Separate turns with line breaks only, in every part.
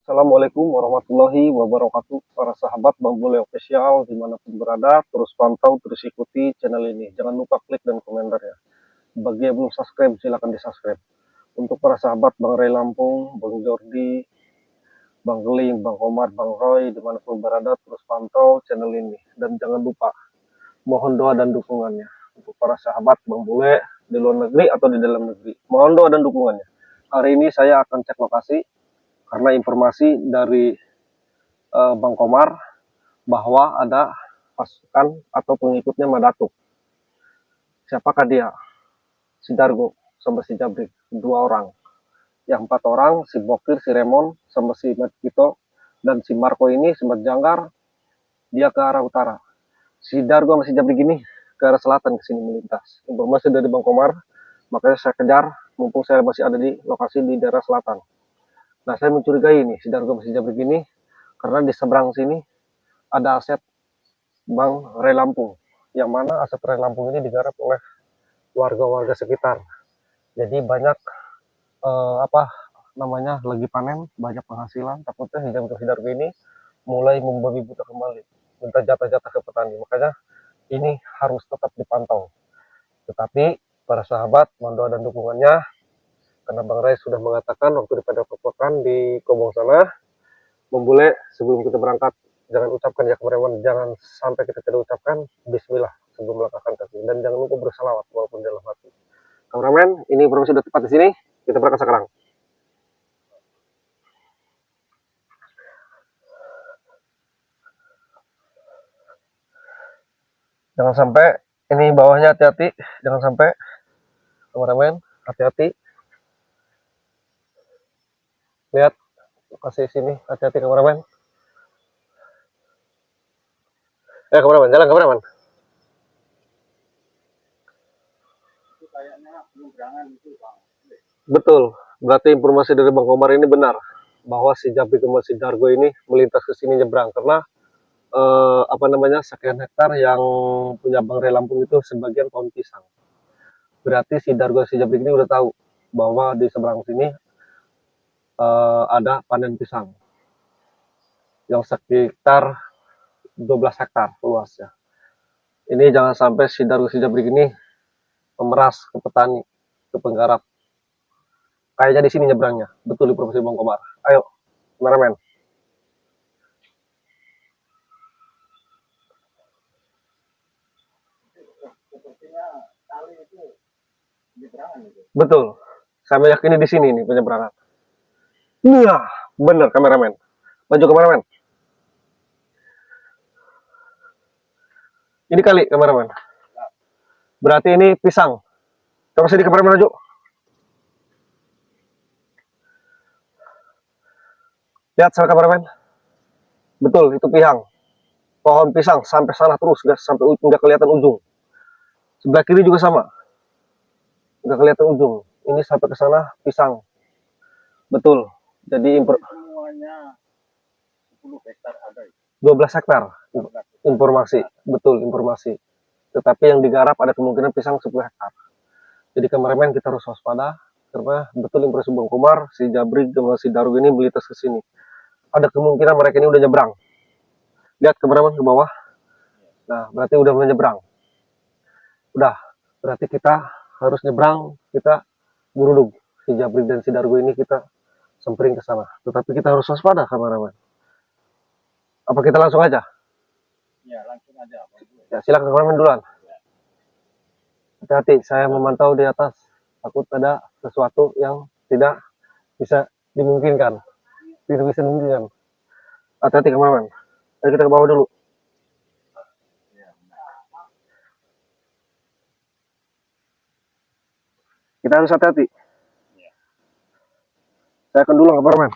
Assalamualaikum warahmatullahi wabarakatuh. Para sahabat Bang Bule Official dimanapun berada, terus pantau, terus ikuti channel ini. Jangan lupa klik dan komentarnya. Bagi yang belum subscribe, silahkan di subscribe. Untuk para sahabat Bang Ray Lampung, Bang Jordi, Bang Geling, Bang Omar, Bang Roy, dimanapun berada, terus pantau channel ini. Dan jangan lupa, mohon doa dan dukungannya. Untuk para sahabat Bang Bule, di luar negeri atau di dalam negeri. Mohon doa dan dukungannya. Hari ini saya akan cek lokasi, karena informasi dari Bang Komar bahwa ada pasukan atau pengikutnya Madatuk. Siapakah dia? Si Dargo sama si Jabrik, 2 orang. Yang 4 orang, si Bokir, si Remon, sama si Matkito, dan si Marco ini sempat jangkar, dia ke arah utara. Si Dargo sama si Jabrik ini ke arah selatan ke sini melintas. Informasi dari Bang Komar, makanya saya kejar, mumpung saya masih ada di lokasi di daerah selatan. Nah, saya mencurigai nih si Dargo sama si Jabrik ini, karena di seberang sini ada aset Bang Ray Lampung, yang mana aset Ray Lampung ini digarap oleh warga-warga sekitar. Jadi banyak apa namanya lagi panen, banyak penghasilan. Takutnya hidang-hidang ini mulai membabi buta kembali, minta jatah-jatah ke petani. Makanya ini harus tetap dipantau. Tetapi para sahabat, mohon doa dan dukungannya, karena Bang Ray sudah mengatakan waktu di padepokan di Kobong sana, Bule, sebelum kita berangkat, jangan ucapkan ya kameramen, jangan sampai kita tidak ucapkan Bismillah sebelum melangkahkan kaki, dan jangan lupa bersalawat walaupun dalam hati. Kameramen, ini informasi sudah tepat di sini, kita berangkat sekarang. Jangan sampai ini bawahnya, hati-hati, jangan sampai kameramen, hati-hati. Lihat lokasi sini, hati-hati kameramen. Kameramen, jalan kameramen. Betul, berarti informasi dari Bang Komar ini benar, bahwa si Jabrik sama si Dargo ini melintas ke sini nyebrang, karena apa namanya, sekian hektar yang punya Bang Ray Lampung itu sebagian pohon pisang. Berarti si Dargo si Jabrik ini udah tahu bahwa di seberang sini ada panen pisang yang sekitar 12 hektar luasnya. Ini jangan sampai si Dargo si Jabrik ini memeras ke petani, ke penggarap. Kayaknya di sini nyebrangnya. Betul informasi Bang Komar. Ayo, kameramen. Betul. Saya meyakini di sini nih penyeberangan. Iya, benar kameramen. Maju kameramen. Ini kali kameramen. Berarti ini pisang. Coba sini kameramen maju. Lihat sana kameramen. Betul, itu pisang. Pohon pisang sampai sana terus, guys, sampai nggak kelihatan ujung. Sebelah kiri juga sama. Nggak kelihatan ujung. Ini sampai ke sana pisang. Betul. Jadi semuanya 10 hektar ada. 12 hektar. Informasi. Betul, informasi. Tetapi yang digarap ada kemungkinan pisang 10 hektar. Jadi kameramen kita harus waspada, karena betul informasi Bang Komar, si Jabrik dan si Dargo ini melintas ke sini. Ada kemungkinan mereka ini udah nyebrang. Lihat kameramen ke bawah. Nah, berarti udah menyeberang. Udah, berarti kita harus nyebrang, kita burudug. Si Jabrik dan si Dargo ini kita sempring ke sana. Tetapi kita harus waspada kameramen. Apa kita langsung aja? Ya, langsung aja. Ya, silakan kameramen duluan. Hati-hati, saya memantau di atas. Takut ada sesuatu yang tidak bisa dimungkinkan. Tidak bisa dimungkinkan. Hati-hati kameramen. Ayo kita ke bawah dulu. Kita harus hati-hati. Saya akan dulu kameramen.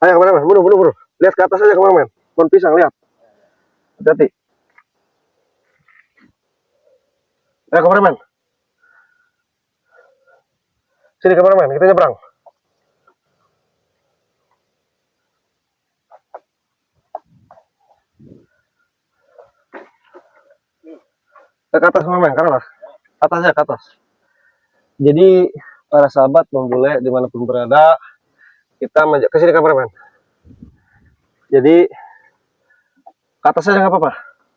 Ayo kameramen, buru. Lihat ke atas aja kameramen. Pohon pisang, lihat. Hati-hati. Ayo kameramen. Sini kameramen, kita nyebrang. Ke atas kameramen, ke atas. Atasnya ke atas. Jadi para sahabat bule dimanapun berada, kita ke sini kameramen. Jadi ke atas saja nggak apa-apa,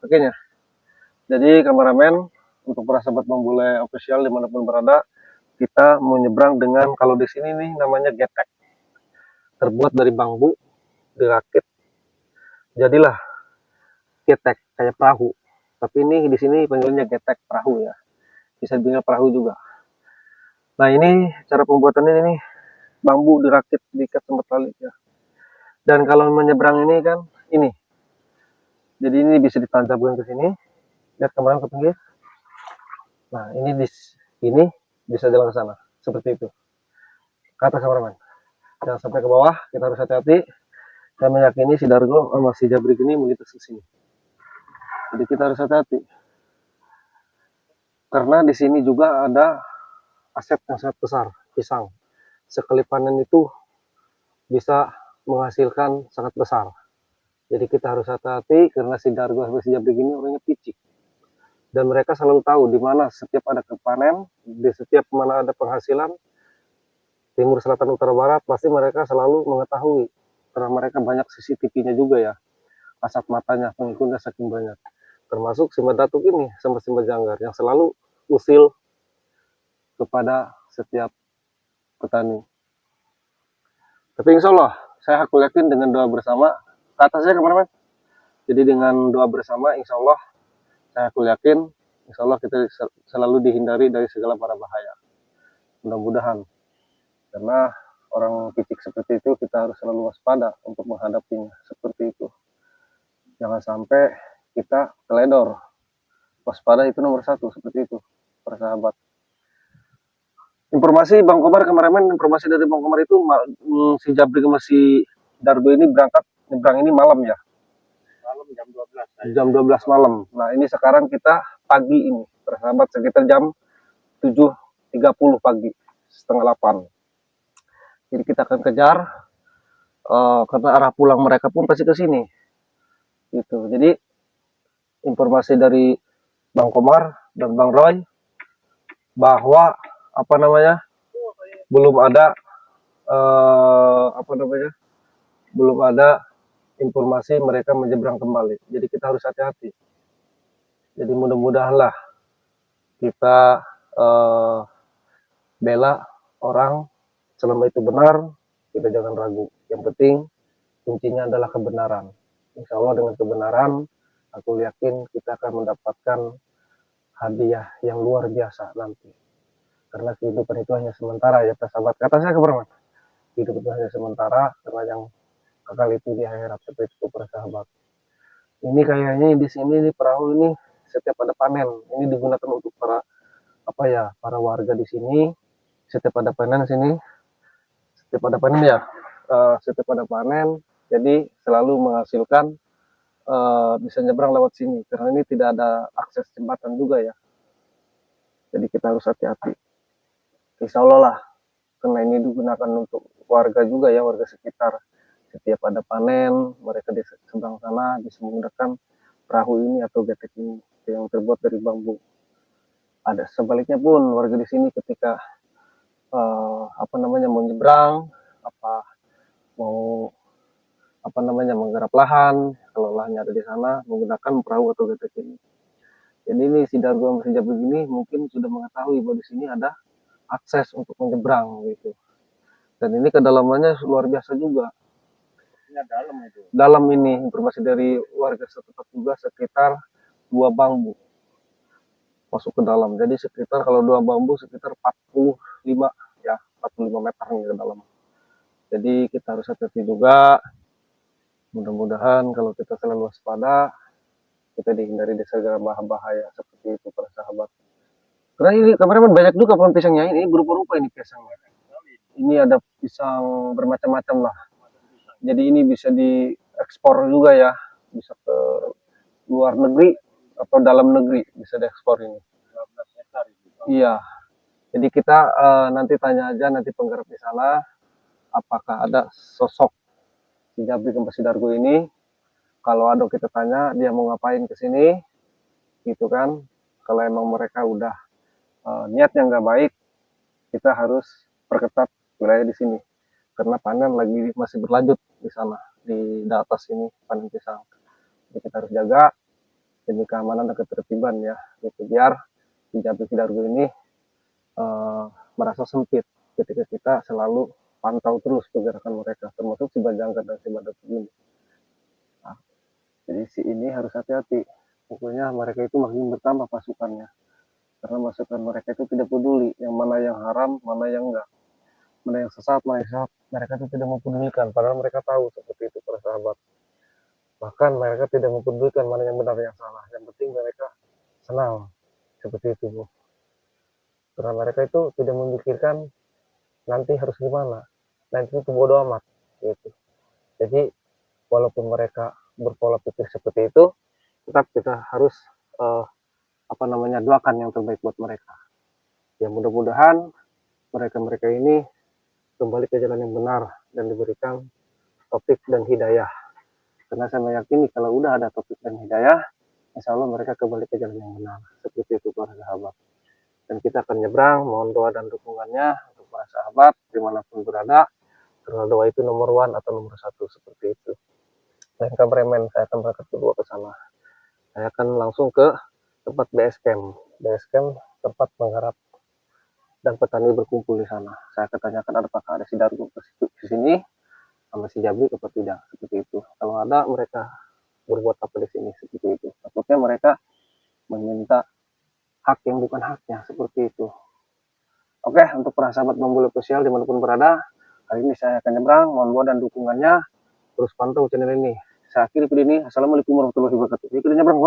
oke. Jadi kameramen, untuk para sahabat bule official dimanapun berada, kita mau nyebrang dengan, kalau di sini nih namanya getek, terbuat dari bambu dirakit, jadilah getek kayak perahu. Tapi ini di sini panggilnya getek perahu ya, bisa dibilang perahu juga. Nah ini cara pembuatannya, ini bambu dirakit diikat sama tali ya. Dan kalau menyeberang ini kan ini, jadi ini bisa ditancapkan ke sini, lihat kameramen ke pinggir. Nah ini bisa jalan ke sana seperti itu, ke atas kameramen. Jangan sampai ke bawah, kita harus hati-hati. Saya meyakini si Dargo sama si Jabrik ini melintas ke sini. Jadi kita harus hati-hati. Karena di sini juga ada aset yang sangat besar, pisang. Sekali panen itu bisa menghasilkan sangat besar. Jadi kita harus hati-hati karena si Dargo sama si Jabrik ini orangnya picik. Dan mereka selalu tahu di mana setiap ada kepanen, di setiap mana ada penghasilan, timur, selatan, utara, barat, pasti mereka selalu mengetahui. Karena mereka banyak CCTV-nya juga ya, kasat matanya, pengikutnya saking banyak. Termasuk Simba Datuk ini sama Simba Janggar yang selalu usil kepada setiap petani. Tapi insya Allah, saya aku yakin dengan doa bersama, ke atasnya kemana-mana. Jadi dengan doa bersama, insya Allah, saya aku yakin, insya Allah kita selalu dihindari dari segala para bahaya. Mudah-mudahan. Karena orang picik seperti itu kita harus selalu waspada untuk menghadapinya seperti itu. Jangan sampai kita teledor. Waspada itu nomor satu, seperti itu para sahabat. Informasi Bang Komar kameramen, informasi dari Bang Komar itu si Jabrik sama si Dargo ini berangkat nyebrang ini malam ya.
Malam jam 12.
Jam 12 malam. Nah ini sekarang kita pagi ini, para sahabat, sekitar jam 7.30 pagi, setengah 8. Jadi kita akan kejar, karena arah pulang mereka pun pasti ke sini. Gitu. Jadi informasi dari Bang Komar dan Bang Roy bahwa apa namanya belum ada belum ada informasi mereka menyeberang kembali. Jadi kita harus hati-hati. Jadi mudah-mudahanlah kita bela orang selama itu benar, kita jangan ragu. Yang penting kuncinya adalah kebenaran. Insya Allah dengan kebenaran, aku yakin kita akan mendapatkan hadiah yang luar biasa nanti. Karena kehidupan itu hanya sementara ya, sahabat. Kata saya keberman, hidup itu hanya sementara, karena yang kekal itu di akhirat, seperti itu para sahabat. Ini kayaknya di sini nih perahu ini setiap ada panen, ini digunakan untuk para para warga di sini. Setiap ada panen sini, setiap ada panen ya, setiap ada panen, jadi selalu menghasilkan, bisa nyebrang lewat sini karena ini tidak ada akses jembatan juga ya. Jadi kita harus hati-hati. Insya Allah lah, karena ini digunakan untuk warga juga ya, warga sekitar. Setiap ada panen, mereka di seberang sana bisa menggunakan perahu ini atau getek ini yang terbuat dari bambu. Ada sebaliknya pun warga di sini ketika mau nyebrang, mau menggarap lahan, kalau lahannya ada di sana menggunakan perahu atau getek ini. Jadi ini si Dargo masih begini mungkin sudah mengetahui bahwa di sini ada akses untuk menyeberang gitu. Dan ini kedalamannya luar biasa juga.
Dalam itu.
Dalam ini informasi dari warga setempat juga sekitar 2 bambu masuk ke dalam. Jadi sekitar kalau 2 bambu sekitar 45 ya, 45 meter nih ke dalam. Jadi kita harus hati-hati juga. Mudah-mudahan kalau kita selalu waspada, kita dihindari dari segala bahaya seperti itu para sahabat. Karena ini kameramen banyak juga pohon pisangnya, ini berupa-rupa ini pisangnya. Ini ada pisang bermacam-macam lah. Jadi ini bisa diekspor juga ya, bisa ke luar negeri atau dalam negeri bisa diekspor ini.
12 hektar itu.
Iya. Jadi kita nanti tanya aja nanti penggarap di sana, apakah ada sosok si Jabrik sama si Dargo ini. Kalau ada kita tanya dia mau ngapain ke sini, gitu kan. Kalau emang mereka udah niatnya nggak baik, kita harus perketat wilayah di sini karena panen lagi masih berlanjut di sana, di atas sini panen pisang. Jadi kita harus jaga demi keamanan dan ketertiban ya, gitu, biar di Jambi Sidargo ini merasa sempit ketika kita selalu pantau terus pergerakan mereka, termasuk si Bajangga dan si Badak ini. Nah, jadi si ini harus hati-hati. Pokoknya mereka itu makin bertambah pasukannya, karena masukan mereka itu tidak peduli yang mana yang haram, mana yang enggak, mana yang sesat, mana yang sesat. Mereka itu tidak mempedulikan, padahal mereka tahu seperti itu para sahabat. Bahkan mereka tidak mempedulikan mana yang benar yang salah. Yang penting mereka senang seperti itu, Bu. Karena mereka itu tidak memikirkan nanti harus gimana. Nanti itu bodoh amat gitu. Jadi walaupun mereka berpola pikir seperti itu, tetap kita harus doakan yang terbaik buat mereka. Ya mudah-mudahan mereka-mereka ini kembali ke jalan yang benar dan diberikan taufik dan hidayah. Karena saya meyakini kalau udah ada taufik dan hidayah, insya Allah mereka kembali ke jalan yang benar. Seperti itu para sahabat. Dan kita akan nyebrang, mohon doa dan dukungannya untuk para sahabat dimanapun berada. Karena doa itu nomor one atau nomor satu seperti itu. Lain Kabremen, saya akan berangkat kedua ke sana. Saya akan langsung ke tempat base camp. Base camp tempat menggarap dan petani berkumpul di sana. Saya akan tanyakan apakah ada Sidargo di sini sama si Jabri atau tidak, seperti itu. Kalau ada, mereka berbuat apa di sini, seperti itu. Takutnya mereka meminta hak yang bukan haknya, seperti itu. Oke, untuk para sahabat Bambule Official dimanapun berada, kali ini saya akan nyebrang, mohon doa dan dukungannya, terus pantau channel ini. Saya akhiri video ini, assalamualaikum warahmatullahi wabarakatuh. Yuk kita nyebrang,